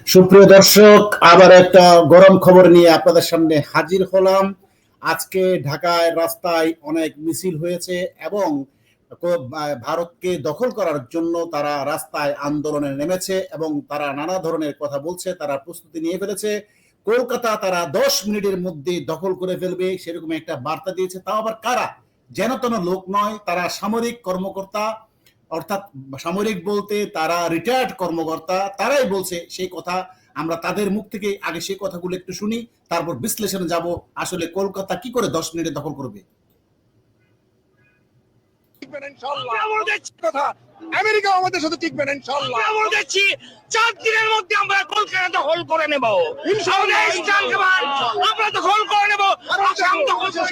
সুপ্রিয় দর্শক, আবার একটা গরম খবর নিয়ে আপনাদের সামনে হাজির হলাম। আজকে ঢাকায় রাস্তায় অনেক মিছিল হয়েছে এবং ভারতকে দখল করার জন্য তারা রাস্তায় আন্দোলনে নেমেছে এবং তারা নানা ধরনের কথা বলছে, তারা প্রস্তুতি নিয়ে ফেলেছে। কলকাতা তারা 10 মিনিটের মধ্যে দখল করে ফেলবে, সেরকম একটা বার্তা দিয়েছে। তাও আবার কারা? যেন তেন লোক নয়, তারা সামরিক কর্মকর্তা, অর্থাৎ সামরিক বলতে তারা রিটায়ার্ড কর্মকর্তা, তারাই বলছে সেই কথা। আমরা তাদের মুখ থেকে আগে সেই কথাগুলো একটু শুনি, তারপর বিশ্লেষণে যাব আসলে কলকাতা কি করে 10 মিনিটে দখল করবে। আমেরিকা আমাদের সাথে টিকবে না ইনশাআল্লাহ। আমরা বলতেছি 4 দিনের মধ্যে আমরা কলকাতা দখল করে নেব ইনশাআল্লাহ। আমরা দখল করে নেব।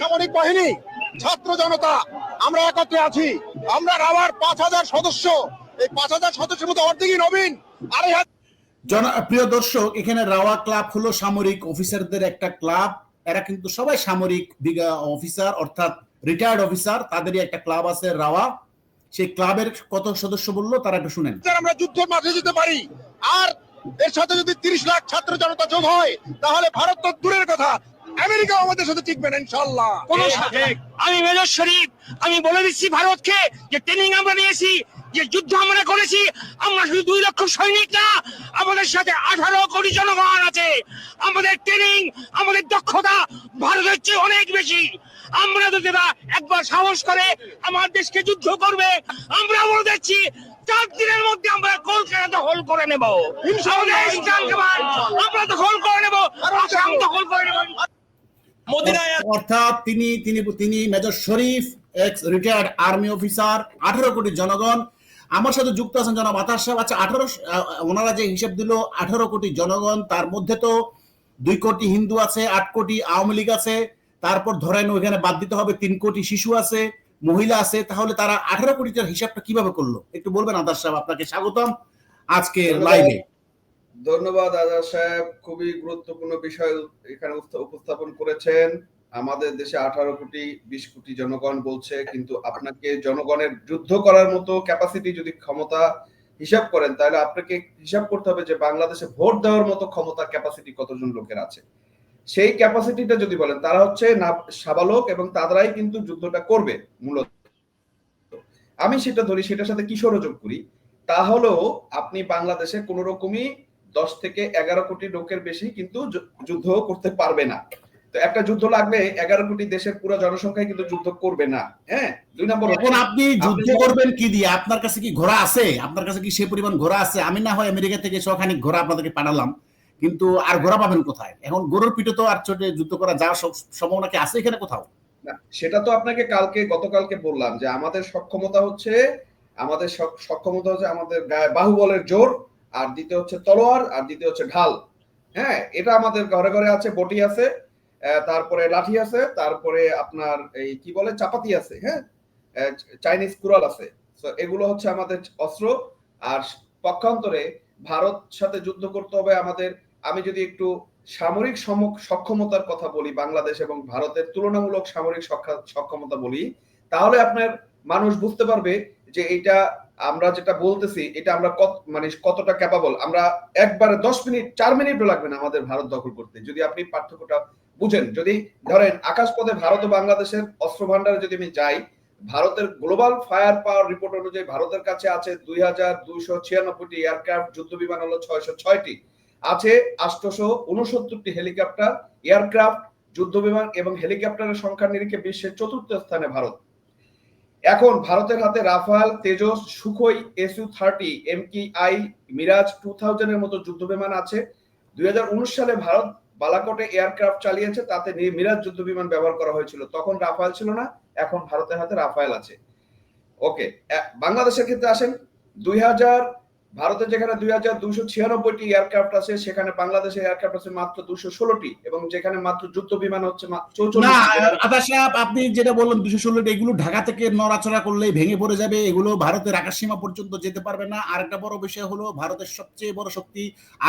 সামরিক বাহিনী, ছাত্র জনতা, আমরা একত্রে আছি। আমরা রাওয়ার 5000 সদস্য, এই 5000 সদস্যের মধ্যে অর্ধেকই নবীন। প্রিয় দর্শক, এখানে রাওয়া ক্লাব হলো সামরিক অফিসারদের একটা ক্লাব। এরা কিন্তু সবাই সামরিক অফিসার, অর্থাৎ রিটায়ার্ড অফিসার, তাদেরই একটা ক্লাব আছে রাওয়া। সেই ক্লাবের কত সদস্য বললো তারা একটু শুনেন। আমরা যুদ্ধের মাঠে যেতে পারি, আর এর সাথে যদি 30 লাখ ছাত্র জনতা যোগ হয়, তাহলে ভারত তো দূরের কথা, আমেরিকা আমাদের সাথে টিকবে না ইনশাআল্লাহ। আমি মেজর শরীফ, আমি বলে দিচ্ছি ভারতকে যে ট্রেনিং আমরা নিয়েছি, যে যুদ্ধ আমরা করেছি, আমরা শুধু 2 লক্ষ সৈনিক না, আমাদের সাথে 18 কোটি জনগণ আছে। আমাদের ট্রেনিং, আমাদের দক্ষতা ভারতের চেয়ে অনেক বেশি। আমরা যদি একবার সাহস করে আমার দেশকে যুদ্ধ করবে, আমরা বলে দিচ্ছি 4 দিনের মধ্যে আমরা কলকাতা দখল করে নেব আমরা দখল করে নেব, আসাম দখল করে নেব। অর্থাৎ তিনি মেজর শরীফ, এক্স রিটায়ার্ড আর্মি অফিসার, 18 কোটি জনগণ। আমার সাথে যুক্ত আছেন জনাব আতার সাহেব। আচ্ছা, ওনারা যে হিসাব দিল 18 কোটি জনগণ, তার মধ্যে তো 2 কোটি হিন্দু আছে, 8 কোটি আওয়ামী লীগ আছে, তারপর ধরেন ওইখানে বাদ দিতে হবে 3 কোটি শিশু আছে, মহিলা আছে। তাহলে তারা 18 কোটিটার হিসাবটা কিভাবে করলো একটু বলবেন আতার সাহেব? আপনাকে স্বাগতম আজকে লাইভে। ধন্যবাদ আজাদ সাহেব, খুবই গুরুত্বপূর্ণ বিষয় এখানে উপস্থাপন করেছেন। আমাদের দেশে 18 কোটি 20 কোটি জনগণ বলছে, কিন্তু আপনাকে জনগণের যুদ্ধ করার মতো ক্যাপাসিটি যদি ক্ষমতা হিসাব করেন, তাহলে আপনাকে হিসাব করতে হবে যে বাংলাদেশে ভোট দেওয়ার মতো ক্ষমতা ক্যাপাসিটি কতজন লোকের আছে। সেই ক্যাপাসিটিটা যদি বলেন, তারা হচ্ছে না সাবালক এবং তারাই কিন্তু যুদ্ধটা করবে মূলত। আমি সেটা ধরি, সেটার সাথে কিশোর যোগ করি, তাহলেও আপনি বাংলাদেশে কোন রকমই 10 থেকে 11 কোটি লোকের বেশি কিন্তু যুদ্ধ করতে পারবে না। তো একটা যুদ্ধ লাগবে 11 কোটি দেশের পুরো জনসংখ্যা কিন্তু যুদ্ধ করবে না। হ্যাঁ, 2 নম্বর, এখন আপনি যুদ্ধ করবেন কি দিয়ে? আপনার কাছে কি ঘোড়া আছে? আপনার কাছে কি সেই পরিমাণ ঘোড়া আছে? আমি না হয় আমেরিকা থেকে সখানিক ঘোড়া আপনাদেরকে পাঠালাম, কিন্তু আর ঘোড়া পাবেন কোথায়? এখন গরুর পিঠে তো আর ছোটে যুদ্ধ করা যাওয়ার সম্ভাবনা কি আছে এখানে কোথাও? সেটা তো আপনাকে গতকালকে বললাম যে আমাদের সক্ষমতা হচ্ছে আমাদের বাহুবলের জোর, আর দ্বিতীয় হচ্ছে তলোয়ার, আর দ্বিতীয় হচ্ছে ঢাল। হ্যাঁ, এটা আমাদের ঘরে ঘরে আছে, বটি আছে, তারপরে লাঠি আছে, তারপরে আপনার এই কি বলে চাপাতি আছে, হ্যাঁ, চাইনিজ কুড়াল আছে। তো এগুলো হচ্ছে আমাদের অস্ত্র। আর পক্ষান্তরে ভারত সাথে যুদ্ধ করতে হবে আমাদের। আমি যদি একটু সামরিক সক্ষমতার কথা বলি, বাংলাদেশ এবং ভারতের তুলনামূলক সামরিক সক্ষমতা বলি, তাহলে আপনার মানুষ বুঝতে পারবে যে এটা আমরা যেটা বলতেছি, এটা আমরা কতটা ক্যাপাবল। আমরা একবারে 10 মিনিট 4 মিনিটও লাগবে না আমাদের ভারত দখল করতে, যদি আপনি পার্থক্যটা বুঝেন। যদি ধরেন আকাশপথে ভারত ও বাংলাদেশের অস্ত্র ভান্ডারে যদি আমি যাই, ভারতের গ্লোবাল ফায়ার পাওয়ার রিপোর্ট অনুযায়ী ভারতের কাছে আছে 2296টি এয়ারক্রাফট, যুদ্ধ বিমান হলো 606টি, আছে 869টি হেলিকপ্টার, এয়ারক্রাফট, যুদ্ধ বিমান এবং হেলিকপ্টারের সংখ্যার নিরিখে বিশ্বের 4র্থ স্থানে ভারত। এখন ভারতের হাতে Rafale, Tejas, Sukhoi SU-30, MKI, Mirage 2000 এর মতো যুদ্ধ বিমান আছে। 2019 সালে ভারত বালাকোটে এয়ারক্রাফট চালিয়েছে, তাতে মিরাজ যুদ্ধ বিমান ব্যবহার করা হয়েছিল। তখন রাফাল ছিল না, এখন ভারতের হাতে রাফাল আছে। ওকে, বাংলাদেশের ক্ষেত্রে আসেন, ভারতে যেখানে 2296টি এয়ারক্রাফট আছে, সেখানে বাংলাদেশের এয়ারক্রাফট আছে মাত্র 216টি, এবং যেখানে মাত্র যুদ্ধ বিমান হচ্ছে 44টি। আপনি যেটা বললেন 216টি, এগুলো ঢাকা থেকে নড়াচড়া করলেই ভেঙে পড়ে যাবে, এগুলো ভারতের আকাশ সীমা পর্যন্ত যেতে পারবে না। আর একটা বড় বিষয় হলো, ভারতের সবচেয়ে বড় শক্তি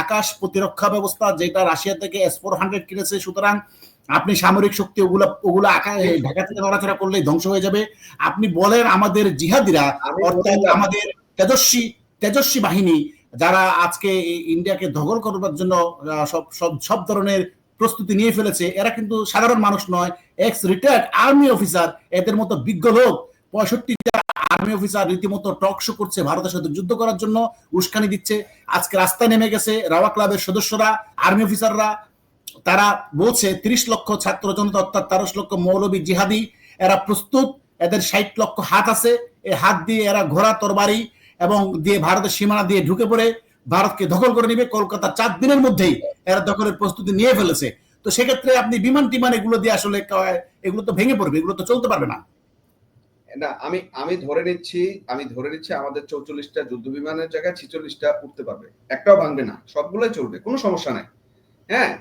আকাশ প্রতিরক্ষা ব্যবস্থা, যেটা রাশিয়া থেকে S-400 কিনেছে। সুতরাং আপনি সামরিক শক্তি ওগুলা ঢাকা থেকে নড়াচড়া করলেই ধ্বংস হয়ে যাবে। আপনি বলেন আমাদের জিহাদিরা, অর্থাৎ আমাদের তেজস্বী বাহিনী যারা আজকে এই ইন্ডিয়াকে দখল করবার জন্য সব সব সব ধরনের প্রস্তুতি নিয়ে ফেলেছে, এরা কিন্তু সাধারণ মানুষ নয়, এক্স রিটায়ার্ড আর্মি অফিসার। এদের মতো বিজ্ঞ লোক 65টা আর্মি অফিসার রীতিমতো টক শো করছে ভারতের সাথে যুদ্ধ করার জন্য, উস্কানি দিচ্ছে। আজকে রাস্তায় নেমে গেছে রাওয়া ক্লাবের সদস্যরা, আর্মি অফিসাররা। তারা বলছে 30 লক্ষ ছাত্র জনতা অর্থাৎ 13 লক্ষ মৌলবী জিহাদি, এরা প্রস্তুত, এদের 60 লক্ষ হাত আছে, এই হাত দিয়ে এরা ঘোড়া তরবারি এবং দিয়ে ভারতের সীমানা দিয়ে ঢুকে পড়ে ভারতকে দখল করে নিবে। কলকাতা 4 দিনের মধ্যেই এরা দখলের প্রস্তুতি নিয়ে ফেলেছে। তো সেক্ষেত্রে আপনি বিমান টিমান এগুলো দিয়ে আসলে এগুলো তো ভেঙে পড়বে, এগুলো তো চলতে পারবে না। না, আমি ধরে নিচ্ছি আমাদের 44টা যুদ্ধ বিমানের জায়গায় 46টা উঠতে পারবে, একটাও ভাঙবে না, সবগুলোই চলবে, কোনো সমস্যা নাই। হ্যাঁ,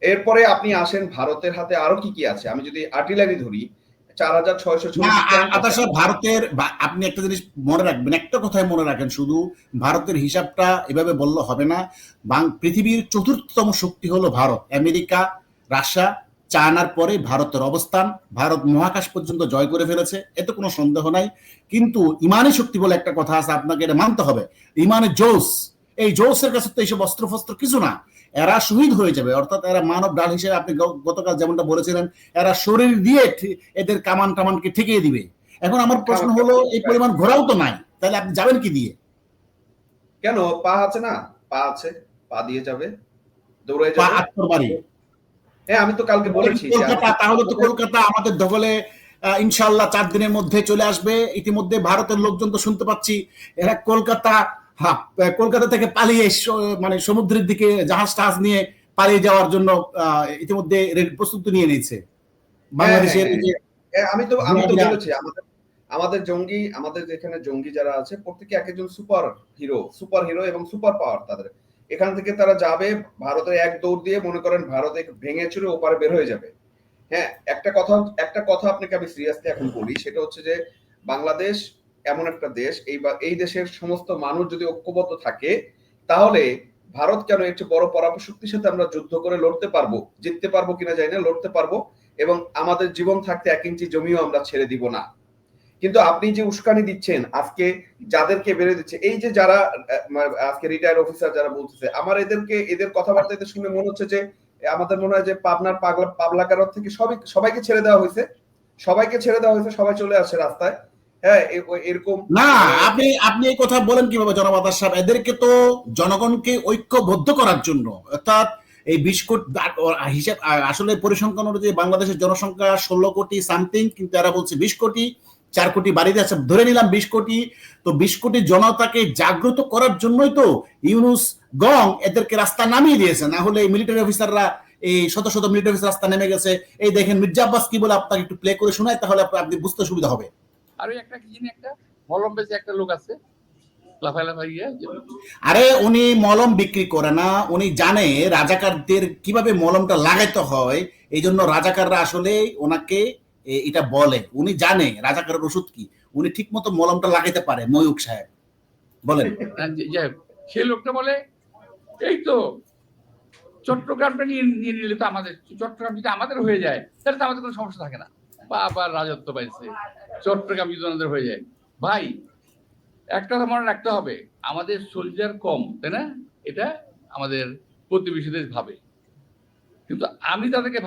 এরপরে আপনি আসেন ভারতের হাতে আরো কি কি আছে। আমি যদি আর্টিলারি ধরি 4600 ভারতের, আপনি একটা জিনিস মনে রাখবেন, একটা কথাই মনে রাখেন শুধু, ভারতের হিসাবটা এভাবে বললে হবে না। পৃথিবীর 4র্থতম শক্তি হলো ভারত। আমেরিকা, রাশিয়া, চায়নার পরে ভারতের অবস্থান। ভারত মহাকাশ পর্যন্ত জয় করে ফেলেছে, এতে কোনো সন্দেহ নাই। কিন্তু ইমানি শক্তি বলে একটা কথা আছে, আপনাকে এটা মানতে হবে। ইমানে জোস, এই জোসের কাছে তো এইসব অস্ত্র ফস্ত্র কিছু না। এরা শহীদ হয়ে যাবে, অর্থাৎ এরা মানব ডাল হিসেবে, আপনি গতকাল যেমনটা বলেছিলেন, এরা শরীর দিয়ে এদের কামান টামানকে ঠেকিয়ে দিবে। এখন আমার প্রশ্ন হলো, এই পরিমাণ ঘোড়াও তো নাই, তাহলে আপনি যাবেন কি দিয়ে? কেন, পা আছে না, পা আছে, পা দিয়ে যাবে, দৌড়ে যাবে। হ্যাঁ, আমি তো কালকে বলেছি তাহলে তো কলকাতা আমাদের দখলে ইনশাআল্লাহ 4 দিনের মধ্যে চলে আসবে। ইতিমধ্যে ভারতের লোকজন তো শুনতে পাচ্ছি, এরা কলকাতা থেকে পালিয়ে মানে সমুদ্রের দিকে জাহাজ নিয়ে পালিয়ে যাওয়ার জন্য ইতিমধ্যে প্রস্তুতি নিয়ে নিয়েছে বাংলাদেশের। আমি তো বলেছি, আমাদের যেখানে জঙ্গি যারা আছে প্রত্যেকে এক একজন সুপার হিরো এবং সুপার পাওয়ার তাদের। এখান থেকে তারা যাবে ভারতের এক দৌড় দিয়ে, মনে করেন ভারতে ভেঙে চুরে ওপারে বের হয়ে যাবে। হ্যাঁ, একটা কথা আপনাকে আমি সিরিয়াসলি এখন বলি, সেটা হচ্ছে যে বাংলাদেশ এমন একটা দেশ, এই দেশের সমস্ত মানুষ যদি ঐক্যবদ্ধ থাকে, তাহলে ভারত কেন একটু বড় পরাশক্তির সাথে আমরা যুদ্ধ করে লড়তে পারবো। জিততে পারবো কিনা জানি না, লড়তে পারবো, এবং আমাদের জীবন থাকতে 1 ইঞ্চি জমিও আমরা ছেড়ে দিব না। কিন্তু আপনি যে উস্কানি দিচ্ছেন আজকে, যাদেরকে বেড়ে দিচ্ছে, এই যে যারা আজকে রিটায়ার্ড অফিসার যারা বলতেছে, আমার এদের কথাবার্তা শুনে মনে হচ্ছে যে আমাদের মনে হয় যে পাবনার পাবলাকারত থেকে সবাইকে ছেড়ে দেওয়া হয়েছে, সবাই চলে আসে রাস্তায়। হ্যাঁ, এরকম না। আপনি এই কথা বলেন কিভাবে জনাব আতার সাহেব? এদেরকে তো জনগণকে ঐক্যবদ্ধ করার জন্য, অর্থাৎ এই 20 কোটি হিসাব, আসলে পরিসংখ্যান অনুযায়ী বাংলাদেশের জনসংখ্যা 16 কোটি সামথিং, কিন্তু এরা বলছে 20 কোটি, 4 কোটি বাড়িতে আছে, ধরে নিলাম 20 কোটি। তো 20 কোটি জনতাকে জাগ্রত করার জন্যই তো ইউনুস গং এদেরকে রাস্তা নামিয়ে দিয়েছে, না হলে মিলিটারি অফিসাররা, এই শত শত মিলিটারি অফিসার রাস্তা নেমে গেছে। এই দেখেন মির্জা আব্বাস কি বলে, আপনাকে একটু প্লে করে শোনায়, তাহলে আপনি বুঝতে সুবিধা হবে। আর একটা কি জানি, একটা মলম বেচে একটা লোক আছে, আরে উনি মলম বিক্রি করে না, উনি জানে রাজাকারদের কিভাবে মলমটা লাগাইতে হয়, এই জন্য রাজাকাররা আসলে ওনাকে এটা বলে। উনি জানে রাজাকারের ওষুধ কি, উনি ঠিক মতো মলমটা লাগাইতে পারে। ময়ূক সাহেব বলেন। সেই লোকটা বলে, এই তো চট্টগ্রামটা নিয়ে নিলে তো আমাদের, চট্টগ্রাম যদি আমাদের হয়ে যায় তাহলে তো আমাদের কোনো সমস্যা থাকে না। বা আবার রাজত্ব পাইছে, চট্টগ্রাম যদি আমাদের হয়ে যায়। ভাই, একটা কথা মনে রাখতে হবে, আমাদের সোলজার কম, তাই না? এটা আমাদের প্রতিবেশী দেশ ভাবে, কিন্তু আমি তাদেরকে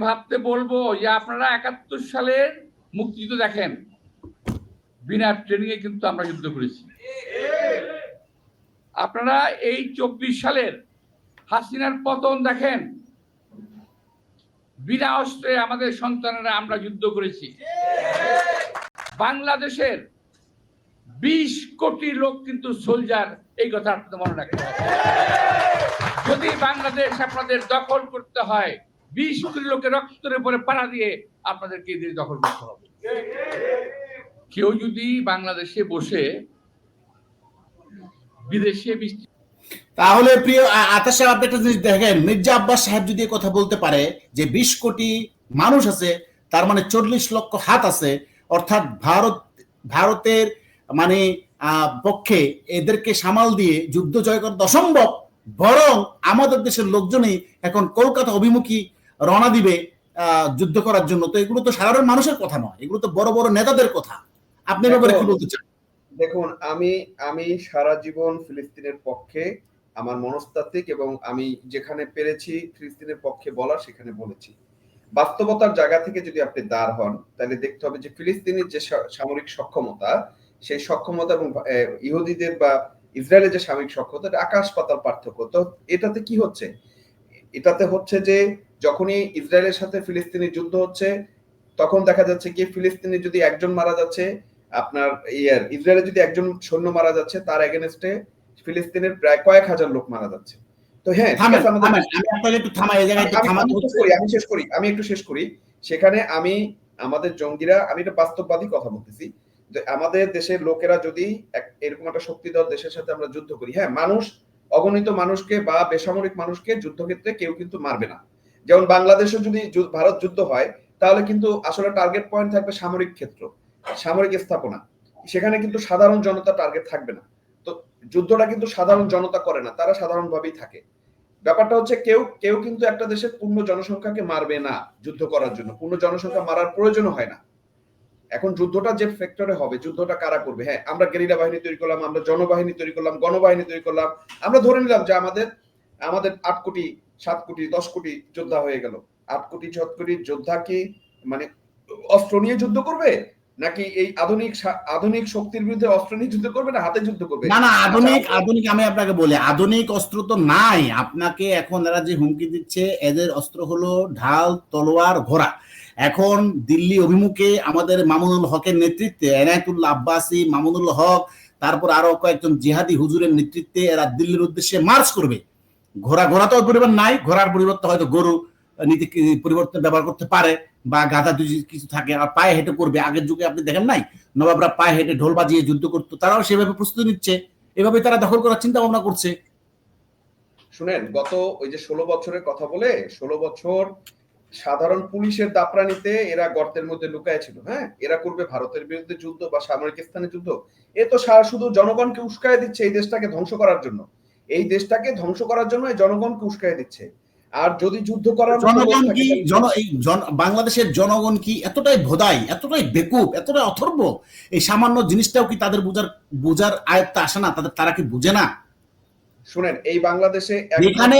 ভাবতে বলবো যে আপনারা 71 সালের মুক্তিযুদ্ধ দেখেন, বিনা ট্রেনিং এ কিন্তু আমরা যুদ্ধ করেছি। আপনারা এই 24 সালের হাসিনার পতন দেখেন, বিনা অস্ত্রে আমাদের সন্তানেরা আমরা যুদ্ধ করেছি। বাংলাদেশের 20 কোটি লোক কিন্তু সোলজার, এই কথা আপনাদের মনে রাখতে হবে। যদি বাংলাদেশ আপনাদের দখল করতে হয়, 20 কোটি লোকের রক্তের উপরে পাড়া দিয়ে আপনাদেরকে এদের দখল করতে হবে। কেউ যদি বাংলাদেশে বসে বিদেশে, তাহলে প্রিয় আতাশ সাহেব, আপনি একটা জিনিস দেখেন, মির্জা আব্বাস সাহেব যদি কথা বলতে পারে যে 20 কোটি মানুষ আছে, তার মানে 40 লক্ষ হাত আছে, অর্থাৎ ভারতের মানে পক্ষে এদেরকে সামাল দিয়ে যুদ্ধ জয় করা অসম্ভব। বরং আমাদের দেশের লোকজনই এখন কলকাতা অভিমুখী রওনা দিবে যুদ্ধ করার জন্য। তো এগুলো তো সাধারণ মানুষের কথা নয়, এগুলো তো বড় বড় নেতাদের কথা। আপনি ব্যাপারে কি বলতে চান? দেখুন, আমি আমি সারা জীবন ফিলিস্তিনের পক্ষে আমার মনস্তাত্ত্বিক এবং আমি যেখানে পেরেছি ফিলিস্তিনের পক্ষে বলার সেখানে বলেছি। বাস্তবতার জায়গা থেকে যদি আপনি দাঁড় হন তাহলে দেখতে হবে যে ফিলিস্তিনের যে সামরিক সক্ষমতা, সেই সক্ষমতা এবং ইহুদিদের বা ইসরায়েলের যে সামরিক সক্ষমতা, এটা আকাশ পাতাল পার্থক্য। তো এটাতে কি হচ্ছে? এটাতে হচ্ছে যে যখনই ইসরায়েলের সাথে ফিলিস্তিনের যুদ্ধ হচ্ছে, তখন দেখা যাচ্ছে কি ফিলিস্তিনে যদি একজন মারা যাচ্ছে, আপনার ইসরায়েলে যদি একজন সৈন্য মারা যাচ্ছে, তার এগেনস্টে ফিলিস্তিনের প্রায় কয়েক হাজার লোক মারা যাচ্ছে। তো হ্যাঁ, ঠিক আছে, আমাদের আমি আপনাকে একটু থামাই, এই জায়গায় একটু থামাতে হচ্ছে। আমি একটু শেষ করি। সেখানে আমাদের জঙ্গিরা, আমি এটা বাস্তববাদী কথা বলতেছি, যে আমাদের দেশের লোকেরা যদি এরকম একটা শক্তিধর দেশের সাথে আমরা যুদ্ধ করি, হ্যাঁ, অগণিত মানুষকে বা বেসামরিক মানুষকে যুদ্ধক্ষেত্রে কেউ কিন্তু মারবে না। যেমন বাংলাদেশে যদি ভারত যুদ্ধ হয়, তাহলে কিন্তু আসলে টার্গেট পয়েন্ট থাকবে সামরিক ক্ষেত্র, সামরিক স্থাপনা। সেখানে কিন্তু সাধারণ জনতা টার্গেট থাকবে না। তো যুদ্ধটা কিন্তু সাধারণ জনতা করে না, তারা সাধারণভাবেই থাকে। ব্যাপারটা হচ্ছে কেউ কিন্তু একটা দেশের পূর্ণ জনসংখ্যাকে মারবে না যুদ্ধ করার জন্য, পূর্ণ জনসংখ্যা মারার প্রয়োজন হয় না। এখন যুদ্ধটা যে ফ্যাক্টরে হবে, যুদ্ধটা কারা করবে? হ্যাঁ, আমরা গেরিলা বাহিনী তৈরি করলাম, আমরা জনবাহিনী তৈরি করলাম, গণবাহিনী তৈরি করলাম, আমরা ধরে নিলাম যে আমাদের 8 কোটি 7 কোটি 10 কোটি যোদ্ধা হয়ে গেল। 8 কোটি 7 কোটি যোদ্ধা কি মানে অস্ত্র নিয়ে যুদ্ধ করবে, নাকি এই আধুনিক শক্তির বিরুদ্ধে অস্ত্র নিয়ে যুদ্ধ করবে, না হাতে যুদ্ধ করবে? না আধুনিক আমি আপনাকে বলি, আধুনিক অস্ত্র তো নাই। আপনাকে এখন এরা যে হুমকি দিচ্ছে, এদের অস্ত্র হলো ঢাল, তলোয়ার, ঘোড়া। এখন দিল্লি অভিমুখে আমাদের মামুনুল হকের নেতৃত্বে, এনায়েতুল্লাহ আব্বাসী, মামুনুল হক, তারপর আরো কয়েকজন জিহাদি হুজুরের নেতৃত্বে এরা দিল্লির উদ্দেশ্যে মার্চ করবে। ঘোড়া তো পরিমাণ নাই, ঘোড়ার পরিবর্তে হয়তো গরু নীতি পরিবর্তন ব্যবহার করতে পারে, বা গাধা কিছু থাকে, আর পায়ে হেঁটে করবে। আগের যুগে আপনি দেখেন নাই, নবাবরা পায়ে হেঁটে ঢোল বাজিয়ে যুদ্ধ করতো, তারাও সেভাবে প্রস্তুতি নিচ্ছে, এভাবে তারা দখল করার চিন্তা ভাবনা করছে। শুনেন, গত ওই যে 16 বছরের কথা বলে, 16 বছর সাধারণ পুলিশের দাপরানিতে এরা গর্তের মধ্যে লুকায় ছিল। হ্যাঁ, এরা করবে ভারতের বিরুদ্ধে যুদ্ধ বা সামরিক স্থানে যুদ্ধ। এ তো শুধু জনগণকে উস্কায় দিচ্ছে এই দেশটাকে ধ্বংস করার জন্য। এই দেশটাকে ধ্বংস করার জন্য এই জনগণকে উস্কায় দিচ্ছে। আর যদি যুদ্ধ করার জনগণ কি বাংলাদেশের জনগণ কি এতটাই ভোদাই, এতটাই বেকুব, এতটাই অথর্ব? এই সামান্য জিনিসটাও কি তাদের বোঝার আয়ত্তে আসে না? তারা কি বুঝে না? শুনেন, এই বাংলাদেশে যেখানে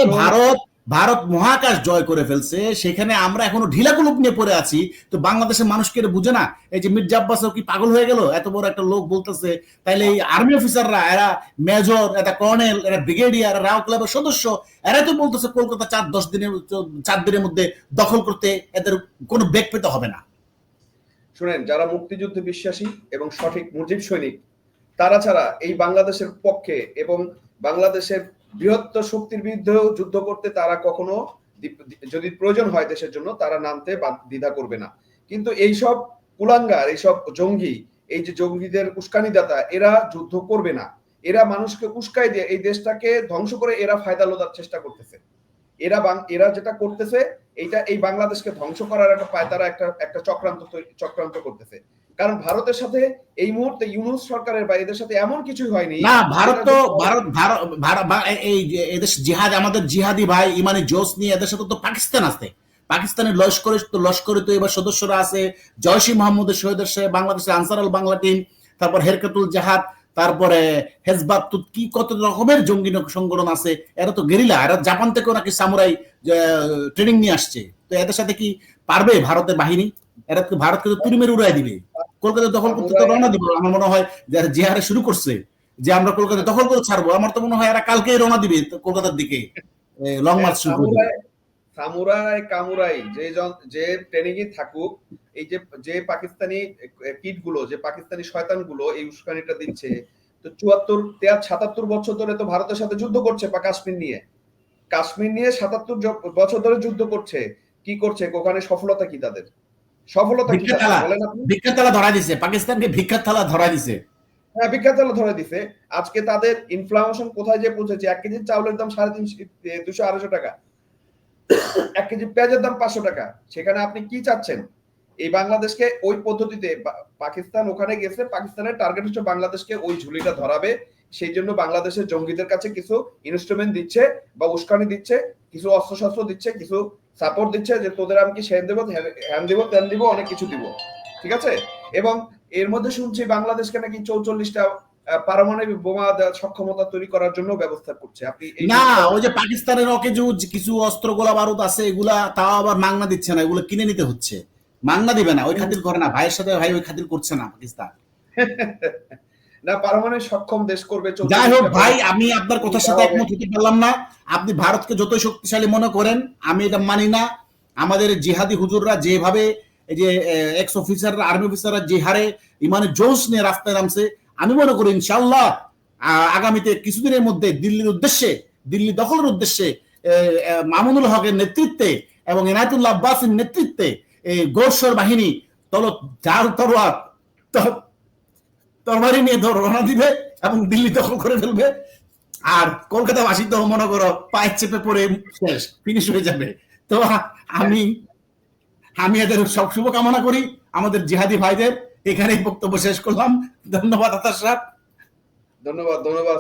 ভারত মহাকাশ জয় করে ফেলছে, সেখানে আমরা এখনো ঢিলাকুলুপ নিয়ে পড়ে আছি। তো বাংলাদেশের মানুষকে বুঝে না? এই যে মির্জা আব্বাস কি পাগল হয়ে গেল? এত বড় একটা লোক বলতেছে, তাইলে এই আর্মি অফিসাররা, এরা মেজর, এরা কর্নেল, এরা ব্রিগেডিয়ার, রাও ক্লাবের সদস্য, এরা তো বলতেছে কলকাতা 4 দিনের মধ্যে দখল করতে এদের কোনো বেগ পেতে হবে না। শুনেন, যারা মুক্তিযুদ্ধে বিশ্বাসী এবং সঠিক মুজিব সৈনিক, তারা ছাড়া এই বাংলাদেশের পক্ষে এবং বাংলাদেশের বৃহত্তর শক্তির বিরুদ্ধেও যুদ্ধ করতে তারা কখনো, যদি প্রয়োজন হয় দেশের জন্য, তারা নামতে দ্বিধা করবে না। কিন্তু এইসব কুলাঙ্গার, এইসব জঙ্গি, এই যে জঙ্গিদের উস্কানিদাতা, এরা যুদ্ধ করবে না। এরা মানুষকে উস্কাই দিয়ে এই দেশটাকে ধ্বংস করে এরা ফায়দা লোদার চেষ্টা করতেছে। এরা যেটা করতেছে, এই বাংলাদেশকে ধ্বংস করার একটা পায়তারা একটা চক্রান্ত করতেছে। কারণ ভারতের সাথে এই মুহূর্তে ইউনূস সরকারের বা এদের সাথে এমন কিছুই হয়নি। না, এই এদেশ জিহাদ, আমাদের জিহাদি ভাই ইমানি জোশ নিয়ে এদের সাথে তো পাকিস্তান আছে। পাকিস্তানের লস্করে তো এবার সদস্যরা আছে। জয়সী মোহাম্মদের শহীদের বাংলাদেশের আনসার আল বাংলা টিম, তারপর হেরকাতুল জাহাদ, তারপরে হেজবাত, কি কত রকমের জঙ্গি সংগঠন আছে। এরা তো গেরিলা, এরা জাপান থেকেও নাকি সামুরাই ট্রেনিং নিয়ে আসছে। তো এদের সাথে কি পারবে ভারতের বাহিনী? এরা তো ভারতকে তো তুড়ি মেরে উড়াই দিবে। কলকাতা দখল করতে তো রওনা দিব। আমার মনে হয় যে হারে শুরু করছে, যে আমরা কলকাতা দখল করে ছাড়বো, আমার তো মনে হয় এরা কালকেই রওনা দিবে কলকাতার দিকে, লং মার্চ শুরু করবে। কামুরাই যে ট্রেনিং এ থাকুক, এই যে পাকিস্তানি কিট গুলো, যে পাকিস্তানি শয়তান গুলো এই উস্কানিটা দিচ্ছে, তো 77 বছর ধরে তো ভারতের সাথে যুদ্ধ করছে, বা কাশ্মীর নিয়ে 77 বছর ধরে যুদ্ধ করছে। কি করছে ওখানে? সফলতা কি তাদের? সফলতা কি? ভিক্ষার থালা ধরা দিছে, পাকিস্তানকে ভিক্ষার থালা ধরা দিছে। হ্যাঁ, ভিক্ষার থালা ধরা দিছে। আজকে তাদের ইনফ্লেশন কোথায় যে পৌঁছেছে? 1 কেজি চাউলের দাম 250-200-250 টাকা, 1 কেজি পেঁয়াজের দাম 500 টাকা। সেখানে আপনি কি চাচ্ছেন? এই বাংলাদেশকে ওই পদ্ধতিতে, পাকিস্তান ওখানে গেছে, পাকিস্তানের টার্গেট হচ্ছে বাংলাদেশকে ওই ঝুলিটা ধরাবে। সেই জন্য বাংলাদেশের জঙ্গিদের কাছে কিছু ইনস্ট্রুমেন্ট দিচ্ছে, বা উস্কানি দিচ্ছে, কিছু অস্ত্রশস্ত্র দিচ্ছে, কিছু সাপোর্ট দিচ্ছে, যে তোদের আমি কি সেন দেবো, হ্যান দিব, তেন দিব, অনেক কিছু দিব। ঠিক আছে? এবং এর মধ্যে শুনছি বাংলাদেশকে নাকি 44টা পারমাণবিক বোমা দেওয়ার সক্ষমতা তৈরি করার জন্য ব্যবস্থা করছে। আপনি এই না, ওই যে পাকিস্তানের অকেজু কিছু অস্ত্র গোলা বারুদ আছে, এগুলা তাও আবার মাংনা দিচ্ছে না, এগুলো কিনে নিতে হচ্ছে। মাংনা দিবে না, ওই খাতির করে না, ভাইয়ের সাথে ভাই ওই খাতির করছে না পাকিস্তান। না, পারমাণবিক সক্ষম দেশ করবে। যাই হোক ভাই, আমি আপনার কথার সাথে একমত হতে পারলাম না। আপনি ভারতকে যতই শক্তিশালী মনে করেন, আমি এটা মানি না। আমাদের জিহাদি হুজুররা যেভাবে, এই যে এক্স অফিসাররা, আর্মি অফিসাররা যে হারে ইমানের জোশ নিয়ে রাস্তায় নামছে, আমি মনে করি ইনশাআল্লাহ আগামীতে কিছুদিনের মধ্যে দিল্লি দখলের উদ্দেশ্যে মামুনুল হকের নেতৃত্বে এবং এনায়েতুল্লাহ আব্বাসীর নেতৃত্বে এই গোরসর বাহিনী তরবারি নিয়ে রওনা দিবে এবং দিল্লি দখল করে ফেলবে। আর কলকাতাবাসী তো মনে করো পায়ের চেপে পড়ে শেষ, ফিনিশ হয়ে যাবে। তো আমি এদের সব শুভকামনা করি আমাদের জিহাদি ভাইদের। এখানেই বক্তব্য শেষ করলাম। ধন্যবাদ আতাশ সাহেব। ধন্যবাদ।